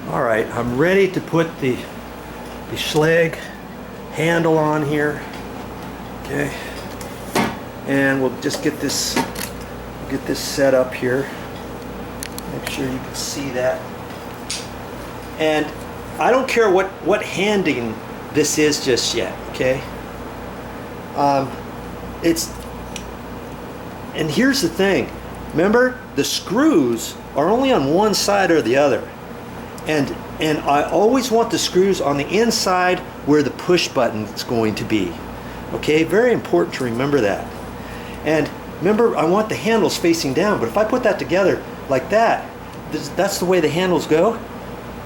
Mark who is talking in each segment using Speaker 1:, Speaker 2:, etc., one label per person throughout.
Speaker 1: Alright, I'm ready to put the Schlage handle on here. Okay. And we'll just get this set up here. Make sure you can see that. And I don't care what handing this is just yet, okay? And here's the thing. Remember, the screws are only on one side or the other. And I always want the screws on the inside where the push button is going to be. Okay, very important to remember that. And remember, I want the handles facing down, but if I put that together like that, that's the way the handles go.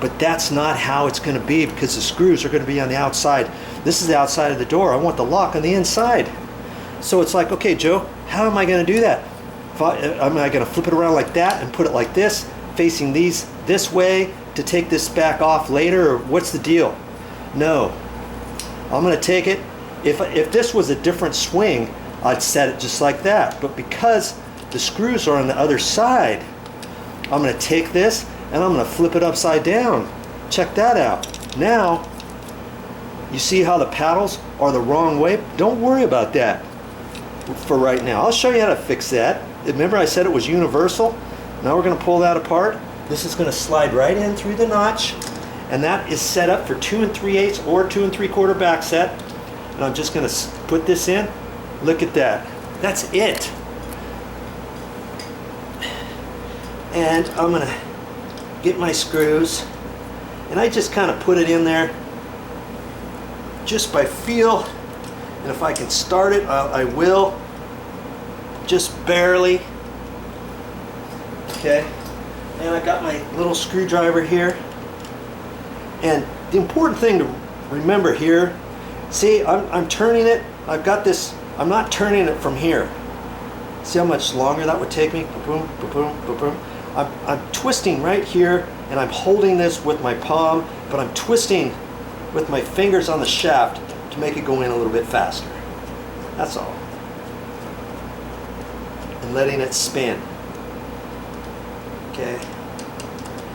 Speaker 1: But that's not how it's going to be, because the screws are going to be on the outside. This is the outside of the door. I want the lock on the inside. So it's like, okay, Joe, how am I going to do that? Am I going to flip it around like that and put it like this, facing these this way to take this back off later, or what's the deal? No. I'm going to take it. If this was a different swing, I'd set it just like that. But because the screws are on the other side, I'm going to take this and I'm going to flip it upside down. Check that out. Now, you see how the paddles are the wrong way? Don't worry about that for right now. I'll show you how to fix that. Remember I said it was universal? Now we're going to pull that apart. This is going to slide right in through the notch, and that is set up for 2 3/8 or 2 3/4 back set. And I'm just going to put this in. Look at that. That's it. And I'm going to get my screws, and I just kind of put it in there just by feel, and if I can start it, I will, just barely. Okay, and I got my little screwdriver here, and the important thing to remember here, see, I'm turning it, I've got this, I'm not turning it from here. See how much longer that would take me? Boom, boom, boom, boom. I'm twisting right here, and I'm holding this with my palm, but I'm twisting with my fingers on the shaft to make it go in a little bit faster. That's all. And letting it spin. Okay.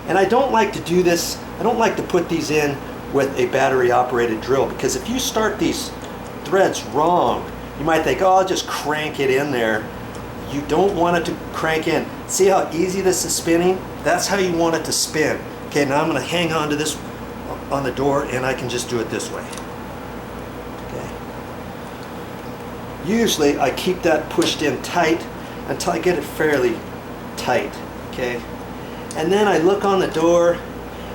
Speaker 1: And I don't like to do this, I don't like to put these in with a battery operated drill, because if you start these threads wrong, you might think, oh, I'll just crank it in there. You don't want it to crank in. See how easy this is spinning? That's how you want it to spin. Okay, now I'm going to hang on to this on the door, and I can just do it this way. Okay. Usually I keep that pushed in tight until I get it fairly tight. Okay. And then I look on the door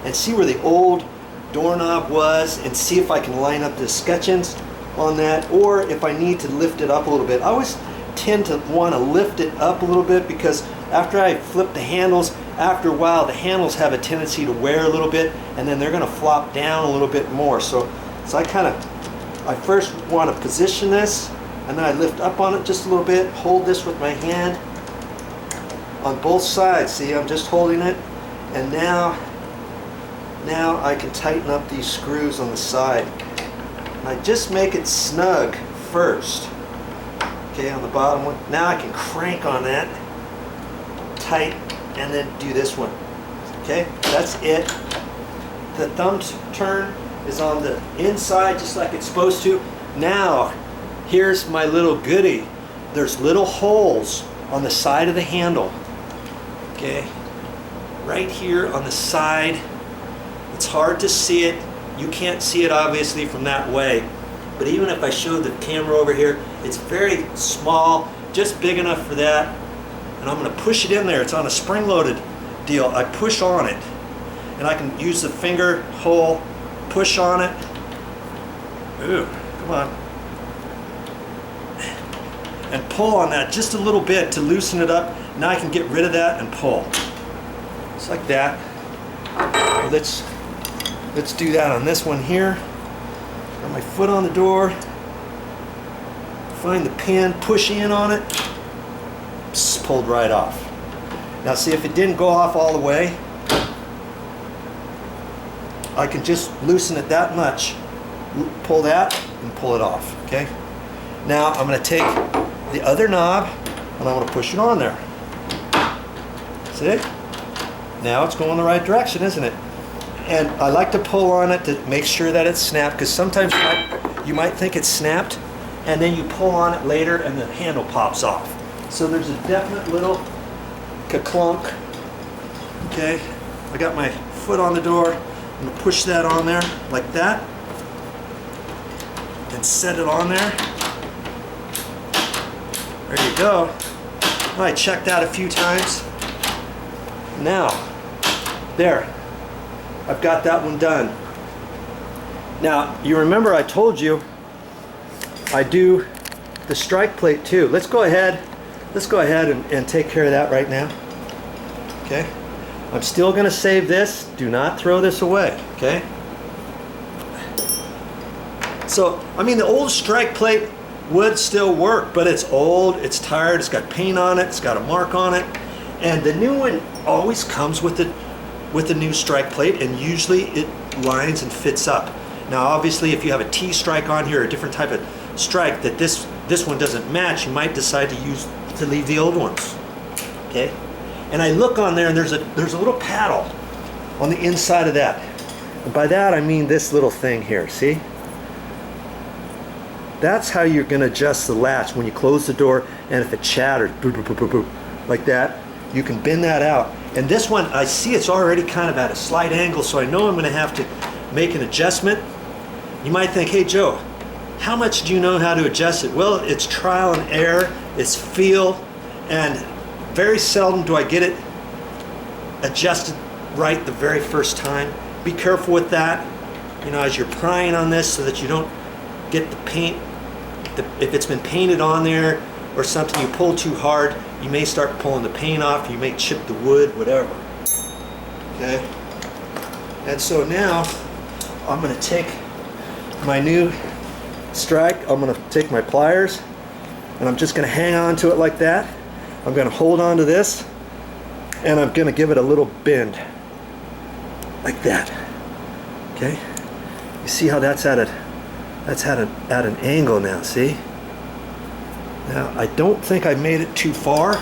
Speaker 1: and see where the old doorknob was, and see if I can line up the escutcheons on that, or if I need to lift it up a little bit. I always tend to want to lift it up a little bit, because after I flip the handles, after a while the handles have a tendency to wear a little bit, and then they're going to flop down a little bit more. So I first want to position this, and then I lift up on it just a little bit, hold this with my hand on both sides. See, I'm just holding it, and now I can tighten up these screws on the side. And I just make it snug first. Okay, on the bottom one. Now I can crank on that tight, and then do this one. Okay, that's it. The thumb turn is on the inside just like it's supposed to. Now, here's my little goodie. There's little holes on the side of the handle. Okay, right here on the side. It's hard to see it. You can't see it obviously from that way. But even if I show the camera over here, it's very small, just big enough for that. And I'm going to push it in there. It's on a spring-loaded deal. I push on it, and I can use the finger hole, push on it. Ooh, come on. And pull on that just a little bit to loosen it up. Now I can get rid of that and pull. Just like that. Let's do that on this one here. Got my foot on the door. Find the pin, push in on it. Psst, pulled right off. Now see, if it didn't go off all the way, I can just loosen it that much. Pull that and pull it off. Okay. Now I'm going to take the other knob and I'm going to push it on there. See? Now it's going the right direction, isn't it? And I like to pull on it to make sure that it's snapped, because sometimes you might think it's snapped, and then you pull on it later and the handle pops off. So there's a definite little ka-clunk. Okay, I got my foot on the door. I'm gonna push that on there like that and set it on there. There you go. I checked that a few times. Now, there. I've got that one done. Now, you remember I told you I do the strike plate too. Let's go ahead and take care of that right now. Okay? I'm still going to save this. Do not throw this away. Okay? So, I mean, the old strike plate would still work, but it's old, it's tired, it's got paint on it, it's got a mark on it, and the new one always comes with the new strike plate, and usually it lines and fits up. Now obviously if you have a T-strike on here, a different type of strike that this one doesn't match, you might decide to leave the old ones. Okay? And I look on there and there's a little paddle on the inside of that. And by that I mean this little thing here, see? That's how you're going to adjust the latch when you close the door, and if it chatters, boop, boop, boop, boop, boop, like that, you can bend that out. And this one, I see it's already kind of at a slight angle, so I know I'm going to have to make an adjustment. You might think, hey Joe, how much do you know how to adjust it? Well, it's trial and error, it's feel, and very seldom do I get it adjusted right the very first time. Be careful with that, you know, as you're prying on this so that you don't get the paint. If it's been painted on there or something, you pull too hard, you may start pulling the paint off, you may chip the wood, whatever. Okay? And so now I'm going to take my new strike, I'm going to take my pliers, and I'm just going to hang on to it like that. I'm going to hold on to this, and I'm going to give it a little bend like that. Okay? You see how that's at an angle now, see? Now, I don't think I made it too far.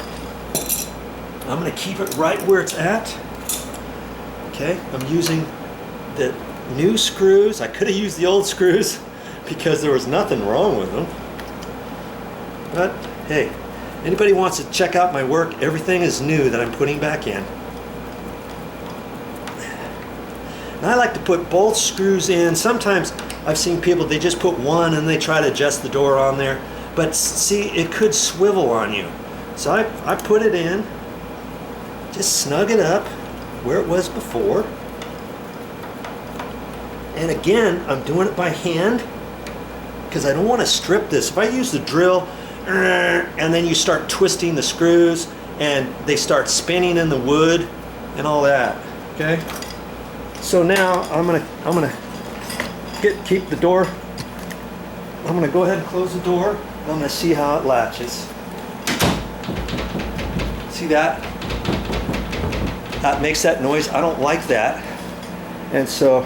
Speaker 1: I'm going to keep it right where it's at. Okay, I'm using the new screws. I could have used the old screws because there was nothing wrong with them. But, hey, anybody wants to check out my work, everything is new that I'm putting back in. And I like to put both screws in. Sometimes I've seen people, they just put one and they try to adjust the door on there. But see, it could swivel on you. So I put it in, just snug it up where it was before. And again, I'm doing it by hand because I don't want to strip this. If I use the drill and then you start twisting the screws and they start spinning in the wood and all that, okay? So now I'm gonna keep the door. I'm gonna go ahead and close the door, and I'm gonna see how it latches. See that? That makes that noise. I don't like that. And so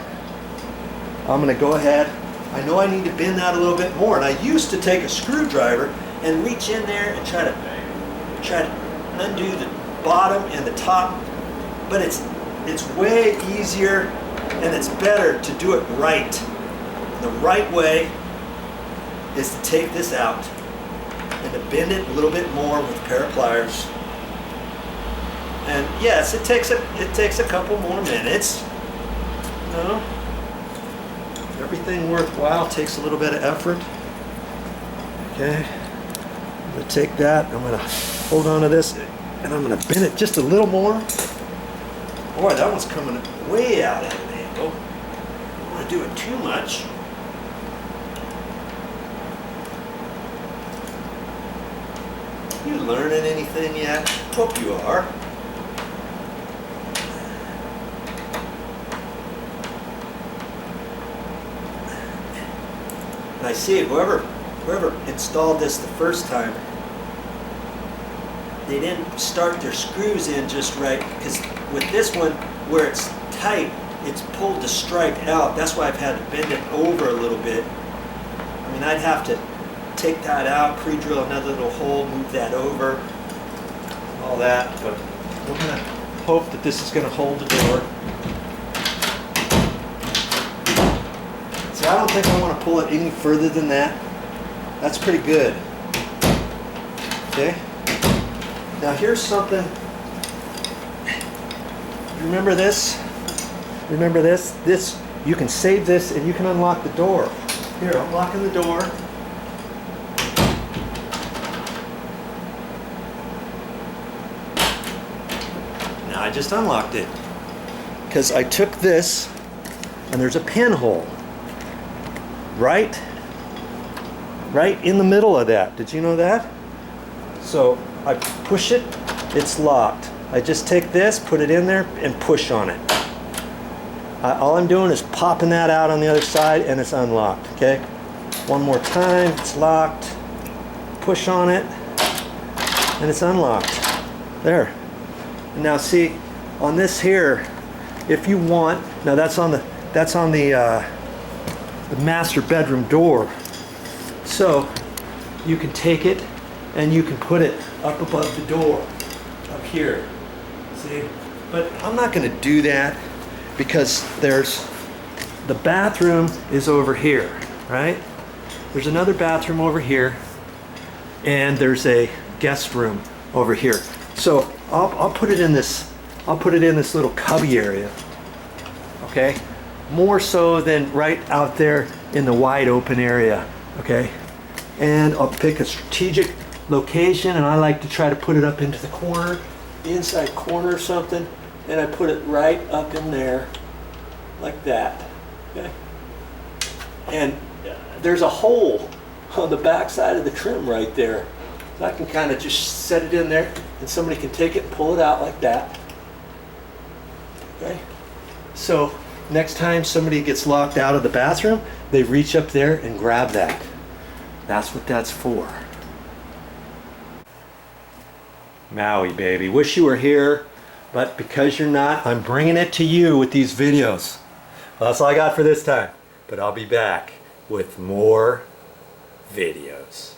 Speaker 1: I'm gonna go ahead. I know I need to bend that a little bit more, and I used to take a screwdriver and reach in there and try to undo the bottom and the top, but it's way easier and it's better to do it right. The right way is to take this out and to bend it a little bit more with a pair of pliers. And yes, it takes a couple more minutes. You know, everything worthwhile takes a little bit of effort. Okay, I'm going to take that, I'm going to hold on to this, and I'm going to bend it just a little more. Boy, that one's coming way out at an angle. I don't want to do it too much. You learning anything yet? Hope you are. And I see whoever installed this the first time, they didn't start their screws in just right, because with this one, where it's tight, it's pulled the strike out. That's why I've had to bend it over a little bit. I mean, I'd have to take that out, pre-drill another little hole, move that over, all that, but we're going to hope that this is going to hold the door. I don't think I want to pull it any further than that. That's pretty good. Okay. Now here's something. Remember this? Remember this? This, you can save this and you can unlock the door. Here, I'm locking the door. Now I just unlocked it. Because I took this and there's a pinhole right in the middle of that. Did you know that? So I push it, it's locked. I just take this, put it in there, and push on it. All I'm doing is popping that out on the other side and it's unlocked, okay? One more time, it's locked. Push on it and it's unlocked. There. And now see, on this here, if you want, now that's on the master bedroom door. So you can take it and you can put it up above the door, up here. See? But I'm not going to do that because there's, the bathroom is over here, right? There's another bathroom over here and there's a guest room over here. So I'll put it in this, little cubby area, okay? More so than right out there in the wide open area, okay? And I'll pick a strategic location, and I like to try to put it up into the corner, the inside corner or something, and I put it right up in there, like that, okay? And there's a hole on the back side of the trim right there. So I can kind of just set it in there, and somebody can take it and pull it out like that, okay? So next time somebody gets locked out of the bathroom, they reach up there and grab that. That's what that's for. Maui, baby. Wish you were here, but because you're not, I'm bringing it to you with these videos. Well, that's all I got for this time, but I'll be back with more videos.